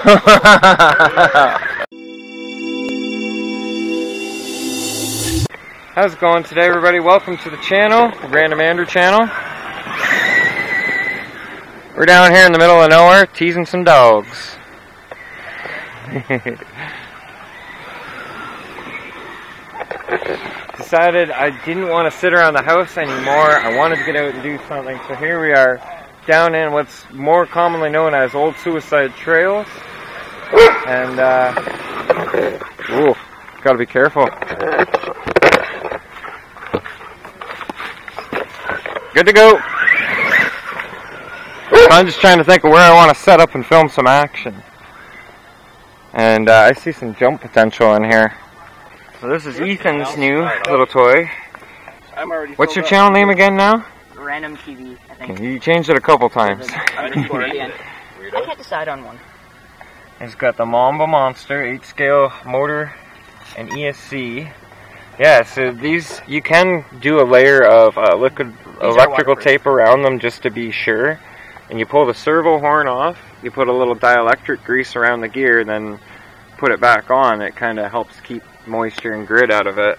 How's it going today, everybody? Welcome to the channel, the Random Andrew channel. We're down here in the middle of nowhere teasing some dogs. Decided I didn't want to sit around the house anymore. I wanted to get out and do something. So here we are down in what's more commonly known as Old Suicide Trails. And, ooh, gotta be careful. Good to go. I'm just trying to think of where I want to set up and film some action. And I see some jump potential in here. So this is Ethan's new little toy. What's your channel name again now? Random TV, I think. Okay, you changed it a couple times. I can't decide on one. It's got the Mamba Monster 8-scale motor and ESC. Yeah, so these, you can do a layer of liquid electrical tape around them just to be sure. And you pull the servo horn off, you put a little dielectric grease around the gear, then put it back on. It kind of helps keep moisture and grit out of it.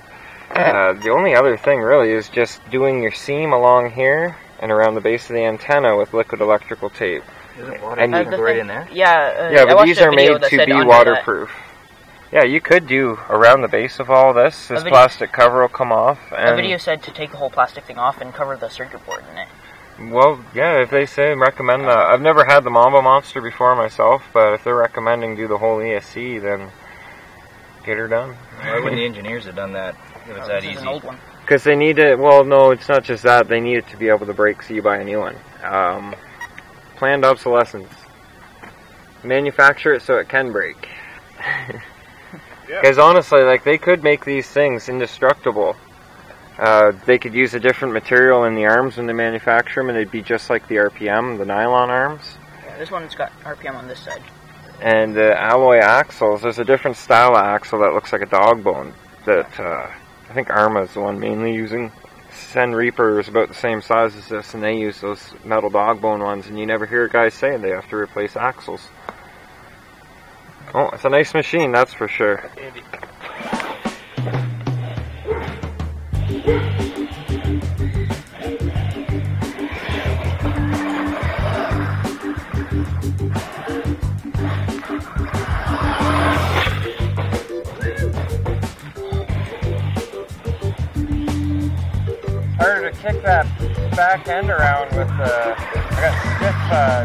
The only other thing really is just doing your seam along here and around the base of the antenna with liquid electrical tape. Is it waterproof right in there? Yeah, but these are made to be waterproof. Yeah, you could do around the base of all this. This plastic cover will come off. And the video said to take the whole plastic thing off and cover the circuit board in it. Well, yeah, if they say recommend that. I've never had the Mamba Monster before myself, but if they're recommending do the whole ESC, then get her done. Why wouldn't the engineers have done that if it's that easy? An old one. Because they need it, well, no, it's not just that. They need it to be able to break so you buy a new one. Planned obsolescence. Manufacture it so it can break. Because honestly, like, they could make these things indestructible. They could use a different material in the arms when they manufacture them, and they'd be just like the RPM, the nylon arms. Yeah, this one's got RPM on this side. And the alloy axles, there's a different style of axle that looks like a dog bone that I think Arma is the one mainly using. Sen Reaper is about the same size as this, and they use those metal dog bone ones, and you never hear guys say they have to replace axles. Oh, it's a nice machine, that's for sure. Harder to kick that back end around with I got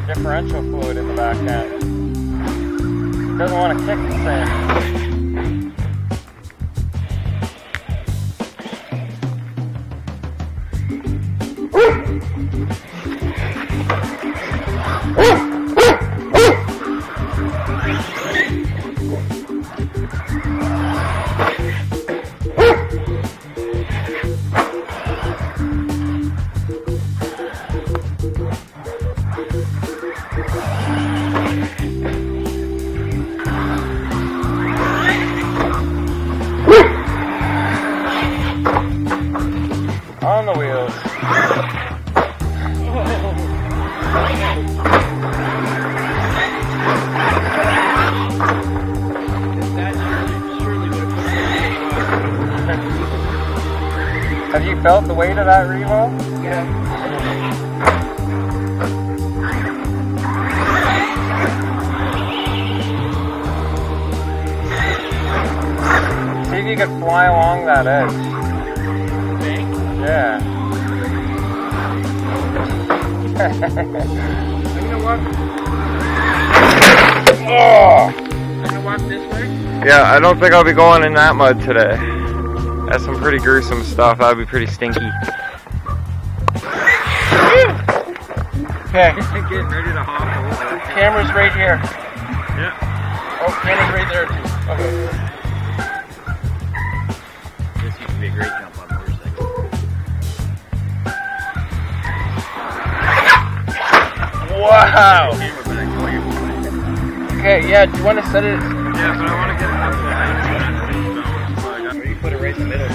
stiff differential fluid in the back end. Doesn't want to kick the same. On the wheels. Have you felt the weight of that Revo? Yeah. See if you could fly along that edge. Yeah. I'm gonna walk. Oh! I'm gonna walk this way. Yeah, I don't think I'll be going in that mud today. That's some pretty gruesome stuff. That'd be pretty stinky. Okay. Getting ready to hop over. Camera's right here. Yeah. Oh, camera's right there too. Okay. This used to be a great jump on motorcycle. Wow! Okay, yeah, do you want to set it? Yeah, but I want to get it up to 19. So I got you put it right in the middle.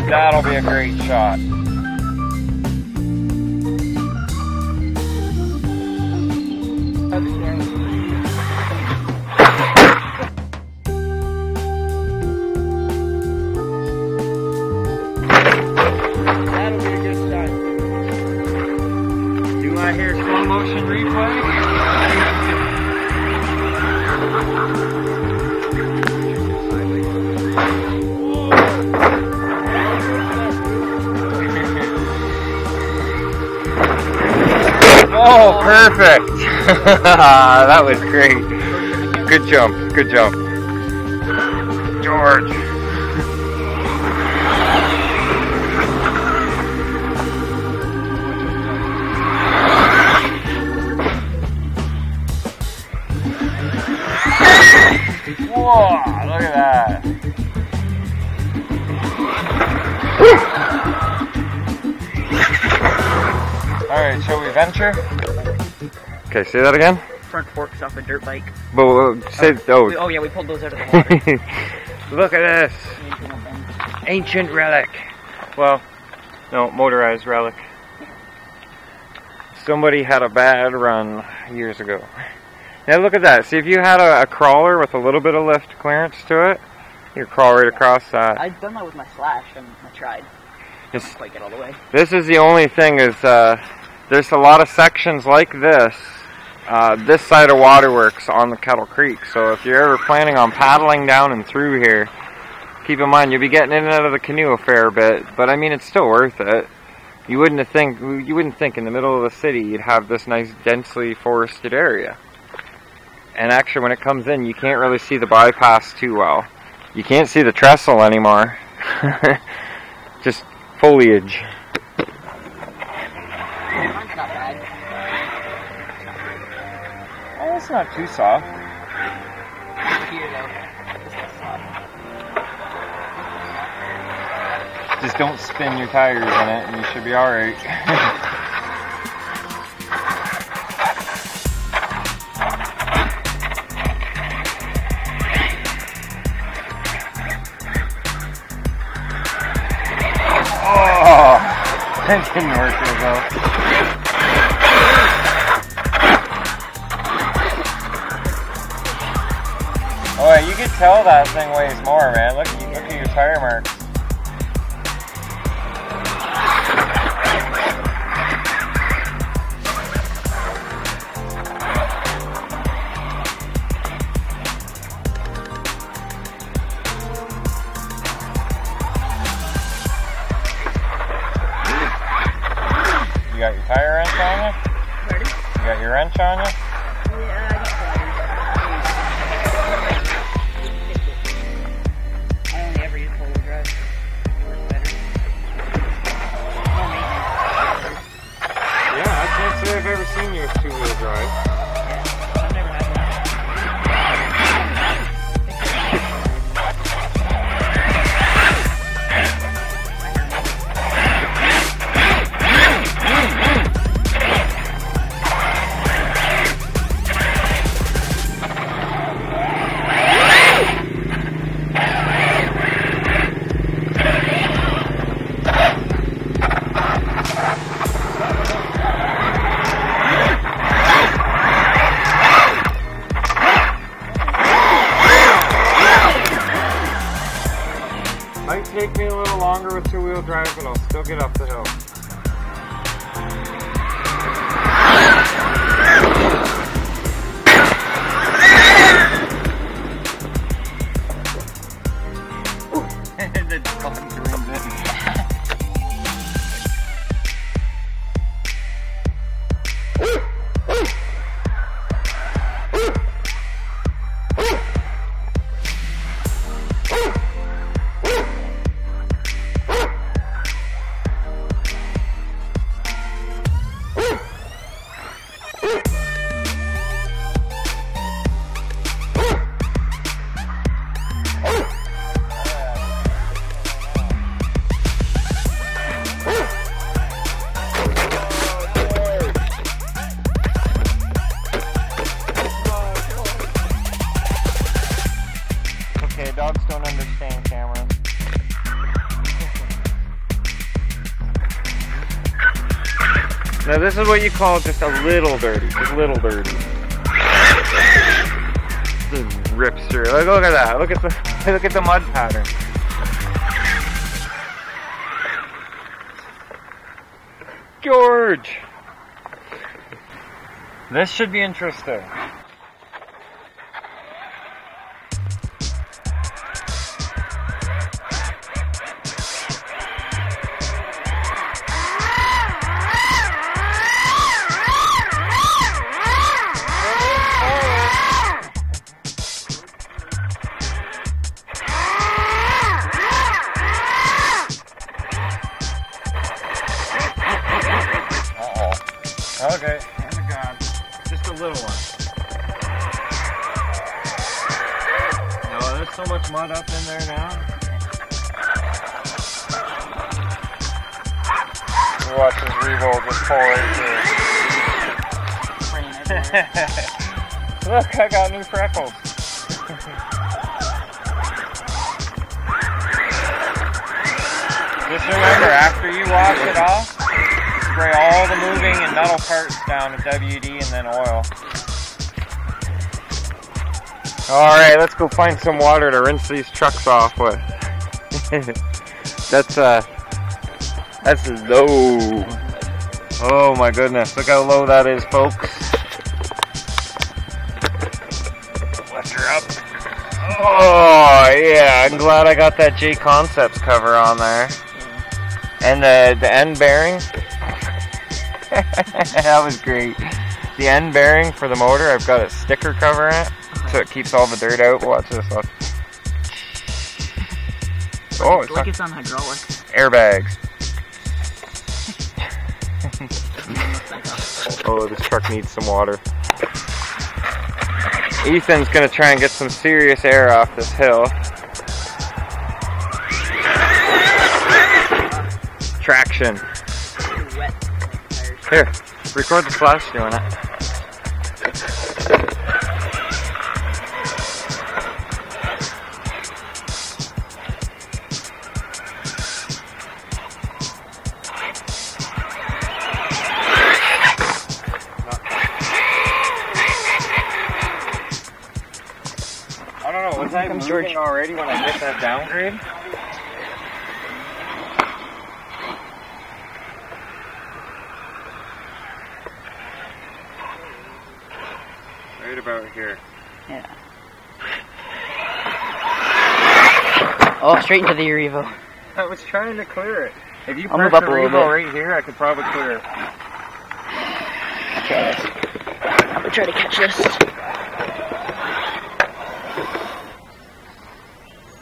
That'll be a great shot. That'll be a good shot. Do I hear slow motion replay? Oh, perfect! That was great. Good jump, good jump. George. Whoa, look at that. Alright, shall we venture? Okay, say that again? Front forks off a dirt bike. Oh Yeah, we pulled those out of the water. Look at this. Ancient relic. Well, no, motorized relic. Somebody had a bad run years ago. Now look at that. See, if you had a crawler with a little bit of lift clearance to it, you could crawl right across that. I've done that with my Slash and I tried. Didn't quite get all the way. This is the only thing is there's a lot of sections like this side of waterworks on the Kettle Creek. So if you're ever planning on paddling down and through here, keep in mind you'll be getting in and out of the canoe a fair bit. But I mean, it's still worth it. You wouldn't think in the middle of the city you'd have this nice densely forested area. And actually, when it comes in, you can't really see the bypass too well. You can't see the trestle anymore. Just foliage. Mine's not bad. Oh, it's not too soft. Here, though. This is soft. Just don't spin your tires in it, and you should be alright. That didn't work as well. Oh, you can tell that thing weighs more, man. Look at your tire marks. You got your tire wrench on you? Pardon? You got your wrench on you? Yeah, I got pliers. I only ever use four-wheel drive. It works better. No maintenance. Yeah, I can't say I've ever seen you with two-wheel drive. Yeah, I've never had one. Might take me a little longer with two-wheel drive, but I'll still get up the hill. Now this is what you call just a little dirty. Just a little dirty. Just rips through. Look at that. Look at the mud pattern. George! This should be interesting. Okay, oh my God, just a little one. No, there's so much mud up in there now. Watch this e-Revo just pour right through. Look, I got new freckles. Just remember, after you wash it off, spray all the moving and metal parts down with WD and then oil. Alright, let's go find some water to rinse these trucks off with. That's low. Oh my goodness, look how low that is, folks. Lift her up. Oh yeah, I'm glad I got that J Concepts cover on there. And the end bearing. That was great. The end bearing for the motor, I've got a sticker cover in it, so it keeps all the dirt out. Watch this. Look. Oh, it's like it's on hydraulics. Airbags. Oh, this truck needs some water. Ethan's gonna try and get some serious air off this hill. Traction. Here, record the flash doing it. I don't know, was I moving already when I hit that downgrade? Right about here. Yeah. Oh, straight into the e-Revo. I was trying to clear it. If you I'll press move up the a little e-Revo bit. right here, I could probably clear it. Okay. I'm gonna try to catch this.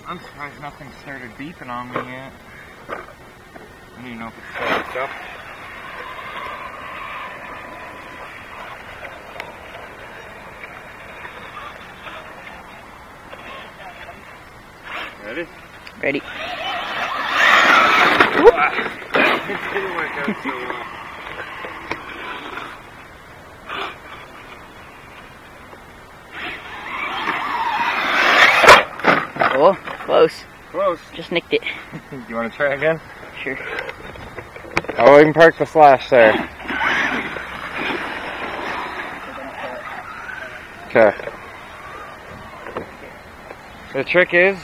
I'm surprised nothing started beeping on me yet. I don't even know if it's started up. Ready? Ready. It didn't work out so well. Oh, close. Close. Just nicked it. You want to try again? Sure. Oh, we can park the slash there. Okay. The trick is,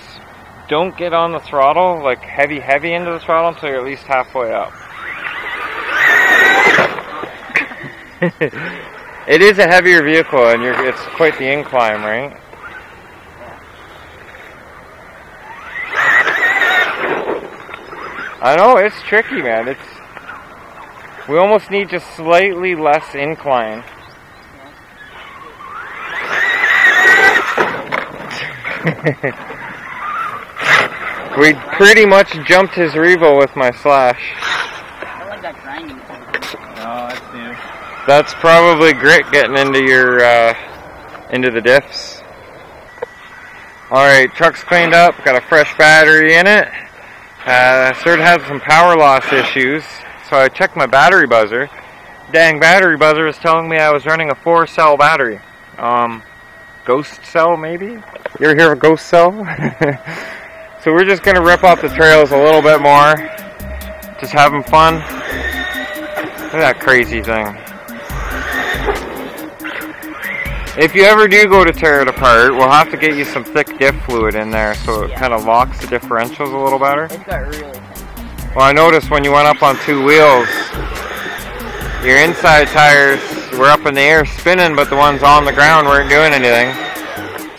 don't get on the throttle, like heavy into the throttle until you're at least halfway up. It is a heavier vehicle and it's quite the incline, right? I know, it's tricky, man. We almost need just slightly less incline. We pretty much jumped his Revo with my slash. I like that grinding. No, that's new. That's probably grit getting into your into the diffs. Alright, truck's cleaned up, got a fresh battery in it. Started having some power loss issues, so I checked my battery buzzer. Dang battery buzzer was telling me I was running a 4-cell battery. Ghost cell maybe? You ever hear of a ghost cell? So we're just going to rip off the trails a little bit more. Just having fun. Look at that crazy thing. If you ever do go to tear it apart, we'll have to get you some thick diff fluid in there so it kind of locks the differentials a little better. It's got really thin. Well, I noticed when you went up on 2 wheels, your inside tires were up in the air spinning, but the ones on the ground weren't doing anything.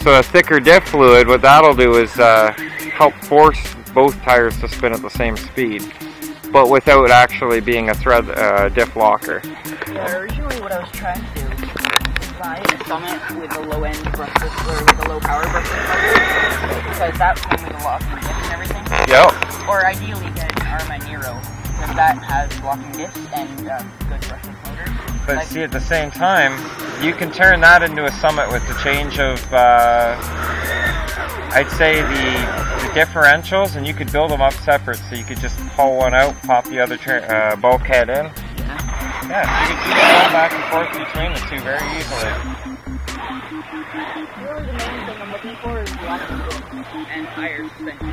So a thicker diff fluid, what that'll do is help force both tires to spin at the same speed, but without actually being a thread diff locker. Yeah, originally what I was trying to do is buy a Summit with a low end brushless, or with a low power brushless motor, because that came with a locking diff and everything. Yep. Or ideally get an Arma Nero, because that has locking diffs and good brushless motors. But Like, see, at the same time, you can turn that into a Summit with the change of, I'd say the differentials, and you could build them up separate, so you could just pull one out, pop the other bulkhead in. Yeah, you could keep going back and forth between the two very easily. really the main thing I'm looking for is locking diffs and higher suspension.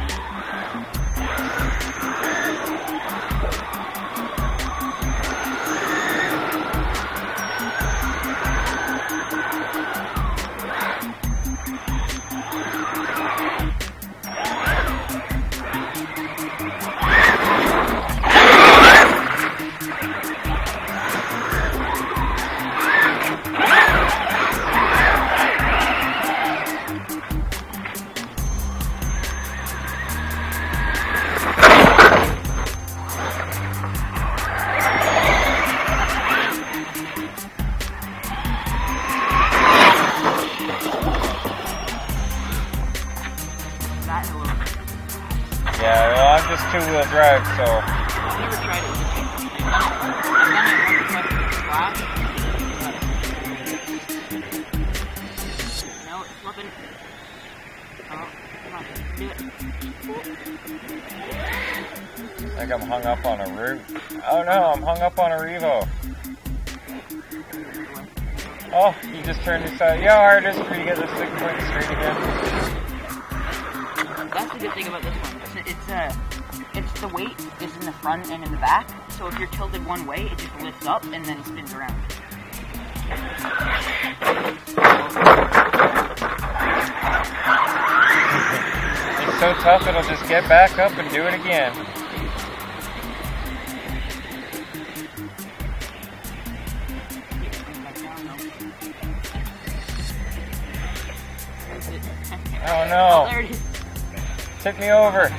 Yeah, well, I'm just 2-wheel drive, so. I've never tried it with a chain. I've done it once with flash. No, it's flipping. Oh, come on, do it. I think I'm hung up on a root. Oh no, I'm hung up on a Revo. Oh, you just turned this side. You know how hard it is for you to get this thing pointing straight again? That's the good thing about this one. It's the weight is in the front and in the back. So if you're tilted one way, it just lifts up and then spins around. It's so tough it'll just get back up and do it again. Oh no! Oh, there it is. Tip me over.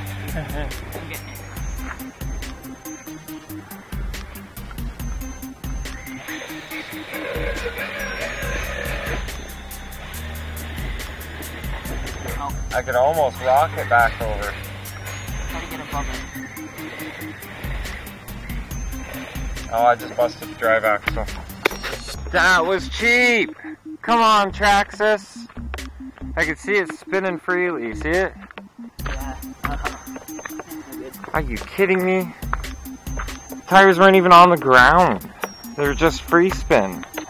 I could almost rock it back over. Try to get above it. Oh, I just busted the drive axle. That was cheap! Come on, Traxxas! I can see it spinning freely. You see it? Yeah. Are you kidding me? Tires weren't even on the ground. They're just free spin. I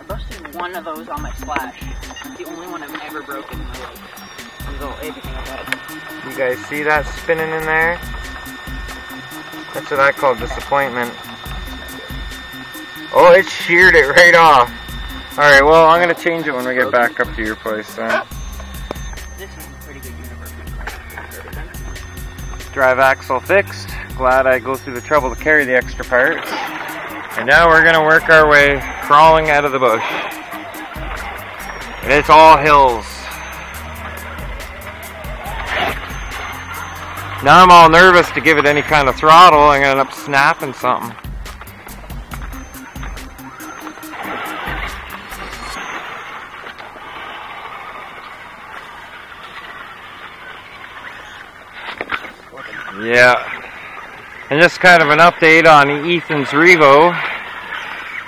busted one of those on my Slash. It's the only one I've ever broken in my life. Everything I've had. You guys see that spinning in there? That's what I call disappointment. Oh, it sheared it right off. Alright, well, I'm going to change it when we get back up to your place then. This is a pretty good universe. Drive axle fixed. Glad I go through the trouble to carry the extra parts. And now we're going to work our way crawling out of the bush. And it's all hills. Now I'm all nervous to give it any kind of throttle. I'm going to end up snapping something. Yeah. And just kind of an update on Ethan's Revo.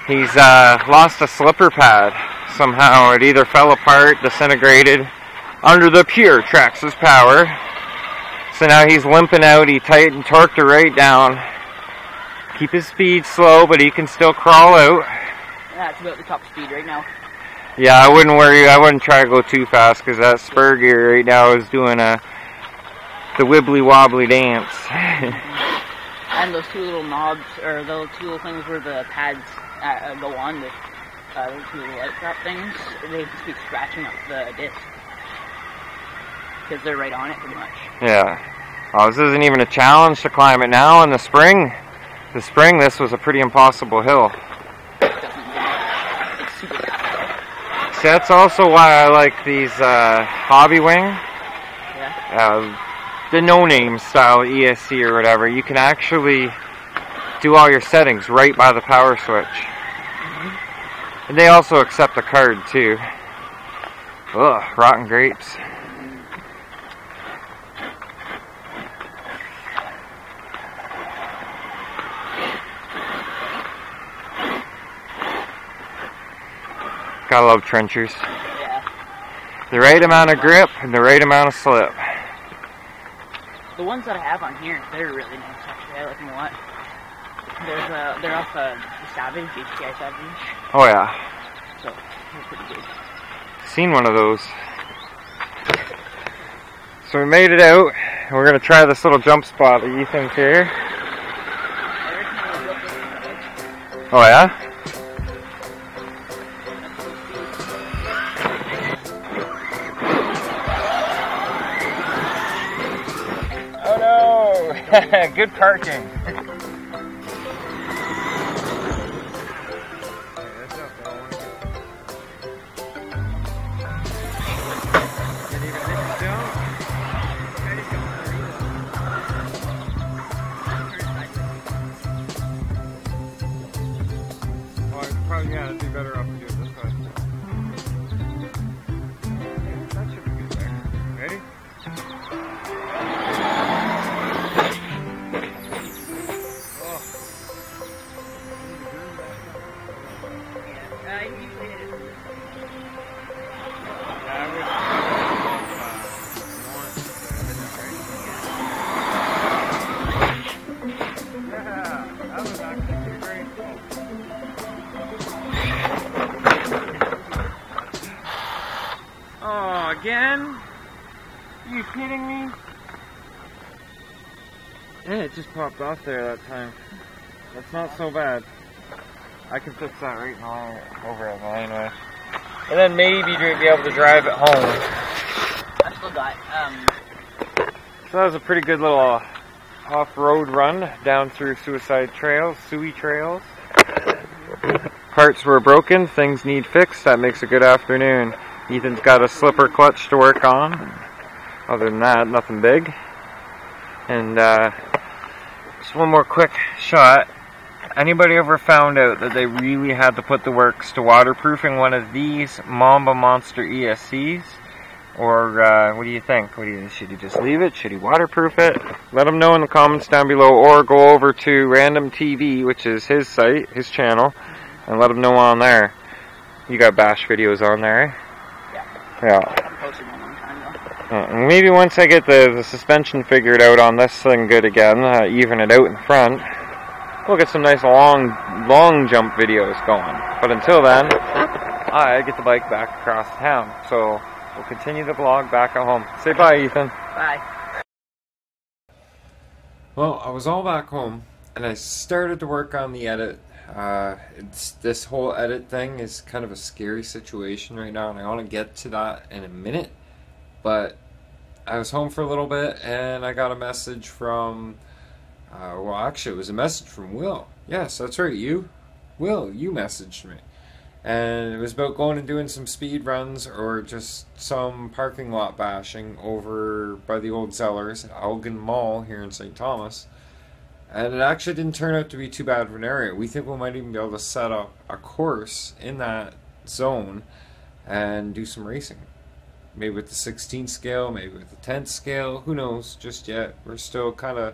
He's lost a slipper pad. Somehow it either fell apart, disintegrated, under the pure Traxxas power. So now he's limping out. He tightened, torqued it right down. Keep his speed slow, but he can still crawl out. That's about the top speed right now. Yeah, I wouldn't worry. I wouldn't try to go too fast because that spur gear right now is doing the wibbly wobbly dance. And those two little knobs, or those two little things where the pads go on, those two little light trap things, they just keep scratching up the disc. Because they're right on it pretty much. Yeah. Oh, this isn't even a challenge to climb it now in the spring. This was a pretty impossible hill. It's super fast. See, that's also why I like these Hobby Wing. Yeah. The no-name style ESC or whatever. You can actually do all your settings right by the power switch. Mm-hmm. And they also accept a card too. Ugh, rotten grapes. Gotta love trenchers. Yeah. The right amount of grip and the right amount of slip. The ones that I have on here, they're really nice actually. I like them a lot. They're off Savage, HTI Savage. Oh yeah. So, they're pretty good. Seen one of those. So we made it out. We're gonna try this little jump spot that Ethan's here. Oh yeah? Good parking. Yeah, it'd be better off to do it this way. That should be good there. Ready? Oh, again? Are you kidding me? Yeah, it just popped off there that time. That's not so bad. I can fix that right now over at the laneway. And then maybe be able to drive it home. I still got, So that was a pretty good little off-road run down through Suey Trails. Parts were broken, things need fixed, that makes a good afternoon. Ethan's got a slipper clutch to work on. Other than that, nothing big. And just one more quick shot. Anybody ever found out that they really had to put the works to waterproofing one of these Mamba Monster ESCs? Or what do you think? Should he just leave it? Should he waterproof it? Let him know in the comments down below, or go over to Random TV, which is his site, his channel, and let him know on there. You got bash videos on there, yeah. Yeah. I posted one time though. Maybe once I get the suspension figured out on this thing good again, even it out in front, we'll get some nice long jump videos going. But until then, I get the bike back across town. So we'll continue the vlog back at home. Say bye, Ethan. Bye. Well, I was all back home, and I started to work on the edit. This whole edit thing is kind of a scary situation right now, and I want to get to that in a minute. But I was home for a little bit, and I got a message from, well, actually, it was a message from Will. Yes, that's right, you. Will, you messaged me. And it was about going and doing some speed runs or just some parking lot bashing over by the old Zellers at Elgin Mall here in St. Thomas. And it actually didn't turn out to be too bad of an area. We think we might even be able to set up a course in that zone and do some racing. Maybe with the 16th scale, maybe with the 10th scale, who knows just yet. We're still kind of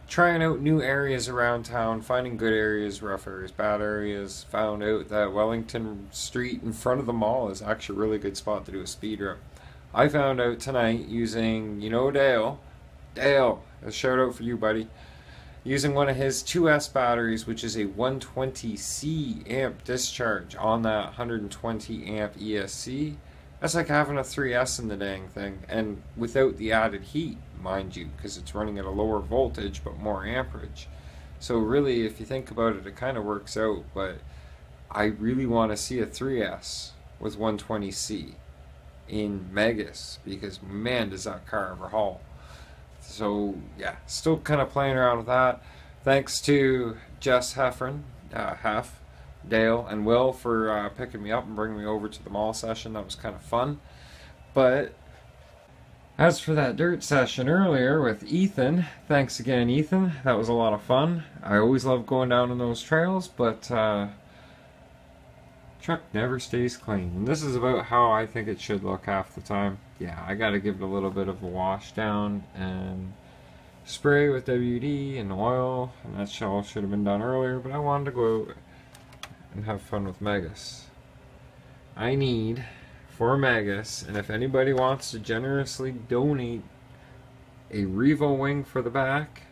trying out new areas around town, finding good areas, rough areas, bad areas. Found out that Wellington Street in front of the mall is actually a really good spot to do a speed run. I found out tonight using, you know, Dale, a shout out for you, buddy, using one of his 2S batteries, which is a 120C amp discharge on that 120 amp ESC. That's like having a 3S in the dang thing, and without the added heat, mind you, because it's running at a lower voltage but more amperage. So really, if you think about it, it kind of works out, but I really want to see a 3S with 120C in Megas, because man, does that car ever haul. So yeah, still kind of playing around with that. Thanks to Jess Heffron, Dale, and Will for picking me up and bringing me over to the mall session. That was kind of fun. But as for that dirt session earlier with Ethan, thanks again, Ethan. That was a lot of fun. I always love going down on those trails, but truck never stays clean. And this is about how I think it should look half the time. Yeah, I gotta give it a little bit of a wash down and spray with WD and oil, and that all should have been done earlier, but I wanted to go out and have fun with Megas. I need, for Megas, and if anybody wants to generously donate a Revo wing for the back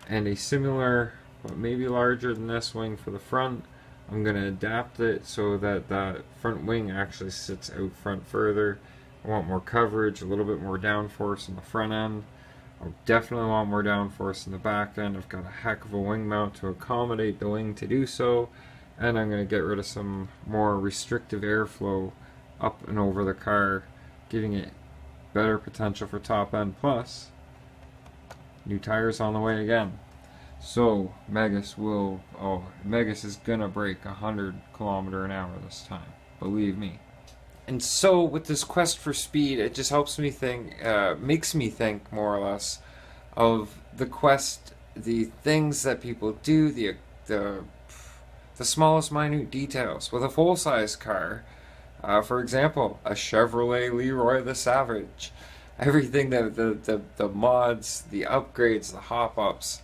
and a similar, but maybe larger than this wing for the front, I'm going to adapt it so that that front wing actually sits out front further. I want more coverage, a little bit more downforce in the front end. I definitely want more downforce in the back end. I've got a heck of a wing mount to accommodate the wing to do so, and I'm going to get rid of some more restrictive airflow up and over the car, giving it better potential for top end. Plus, new tires on the way again. So Megas is gonna break 100 km/h this time, believe me. And so with this quest for speed, it just helps me think, makes me think more or less of the quest, the things that people do, the smallest minute details with a full-size car. For example, a Chevrolet Leroy the Savage. Everything that the mods, the upgrades, the hop-ups,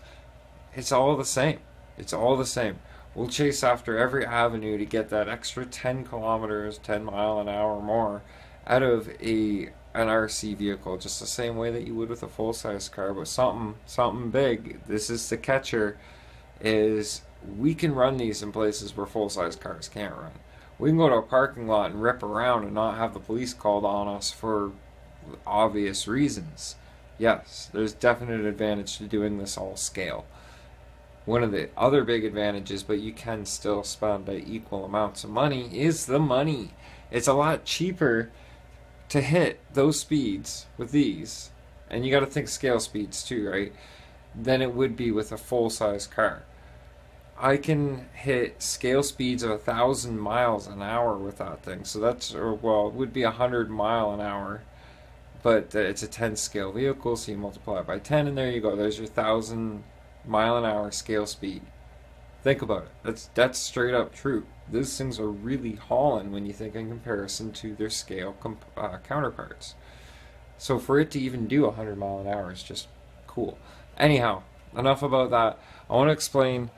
it's all the same. It's all the same. We'll chase after every avenue to get that extra 10 kilometers, 10 mile an hour more out of an RC vehicle, just the same way that you would with a full-size car, but something big. This is the catcher, is we can run these in places where full-size cars can't run. We can go to a parking lot and rip around and not have the police called on us for obvious reasons. Yes, there's definite advantage to doing this all scale. One of the other big advantages, but you can still spend equal amounts of money, is the money. It's a lot cheaper to hit those speeds with these, and you got to think scale speeds too, right, than it would be with a full-size car. I can hit scale speeds of 1,000 miles an hour with that thing, so that's, well, it would be 100 mile an hour, but it's a 10 scale vehicle, so you multiply it by 10, and there you go. There's your 1,000 mile an hour scale speed. Think about it. That's straight up true. Those things are really hauling when you think in comparison to their scale counterparts. So for it to even do 100 mile an hour is just cool. Anyhow, enough about that. I want to explain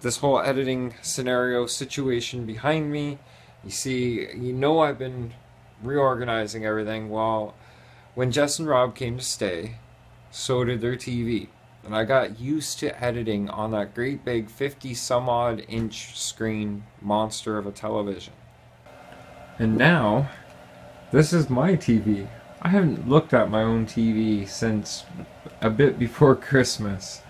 this whole editing scenario situation behind me. You see, I've been reorganizing everything. Well, when Jess and Rob came to stay, so did their TV. And I got used to editing on that great big 50 some odd inch screen monster of a television. And now, this is my TV. I haven't looked at my own TV since a bit before Christmas.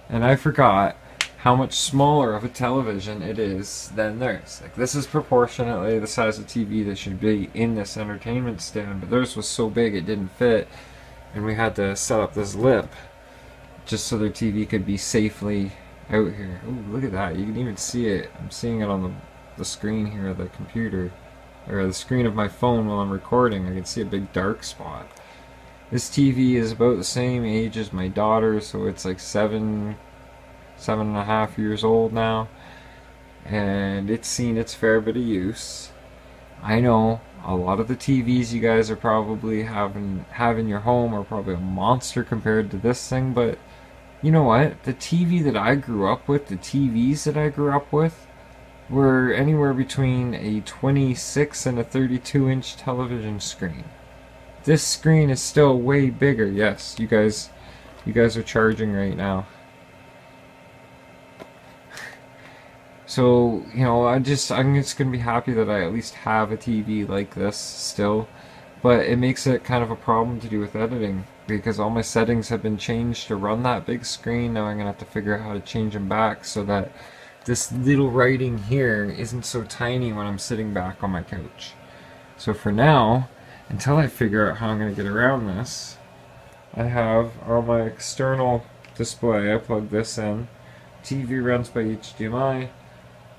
And I forgot how much smaller of a television it is than theirs. Like, this is proportionately the size of TV that should be in this entertainment stand, but theirs was so big it didn't fit, and we had to set up this lip just so their TV could be safely out here. Ooh, look at that. You can even see it. I'm seeing it on the screen here of the computer, or the screen of my phone while I'm recording. I can see a big dark spot. This TV is about the same age as my daughter, so it's like 7.5 years old now, and it's seen its fair bit of use. I know a lot of the TVs you guys are probably have in your home are probably a monster compared to this thing, but you know what? The TV that I grew up with, the TVs that I grew up with, were anywhere between a 26 and a 32 inch television screen. This screen is still way bigger. Yes, you guys are charging right now. So, I'm just gonna be happy that I at least have a TV like this still, but it makes it kind of a problem to do with editing. because all my settings have been changed to run that big screen. Now I'm going to have to figure out how to change them back so that this little writing here isn't so tiny when I'm sitting back on my couch. So for now, until I figure out how I'm going to get around this, I have on my external display, I plug this in. TV runs by HDMI.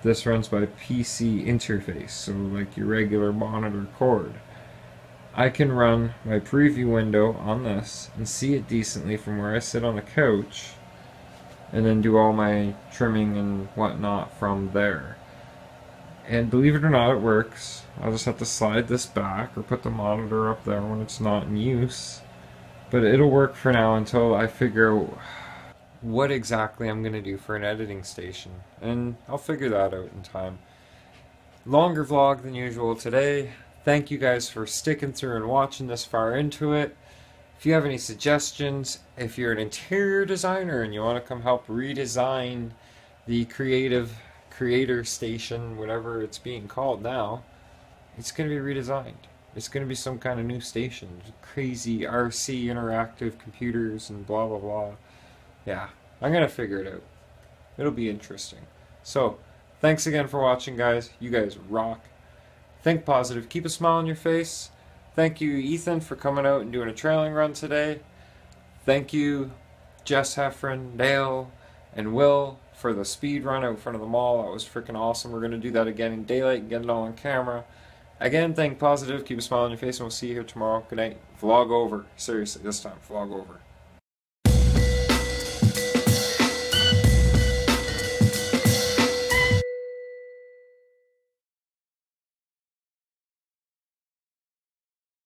This runs by PC interface, so like your regular monitor cord. I can run my preview window on this and see it decently from where I sit on the couch, and then do all my trimming and whatnot from there. And believe it or not, it works. I'll just have to slide this back or put the monitor up there when it's not in use. But it'll work for now until I figure out what exactly I'm going to do for an editing station. And I'll figure that out in time. Longer vlog than usual today. Thank you guys for sticking through and watching this far into it. If you have any suggestions, if you're an interior designer and you want to come help redesign the creator station, whatever it's being called now, it's going to be redesigned. It's going to be some kind of new station. Crazy RC interactive computers and blah blah blah. Yeah, I'm going to figure it out. It'll be interesting. So, thanks again for watching, guys. You guys rock. Think positive. Keep a smile on your face. Thank you, Ethan, for coming out and doing a trailing run today. Thank you, Jess Heffron, Dale, and Will for the speed run out in front of the mall. That was freaking awesome. We're going to do that again in daylight and get it all on camera. Again, think positive. Keep a smile on your face, and we'll see you here tomorrow. Good night. Vlog over. Seriously, this time, vlog over.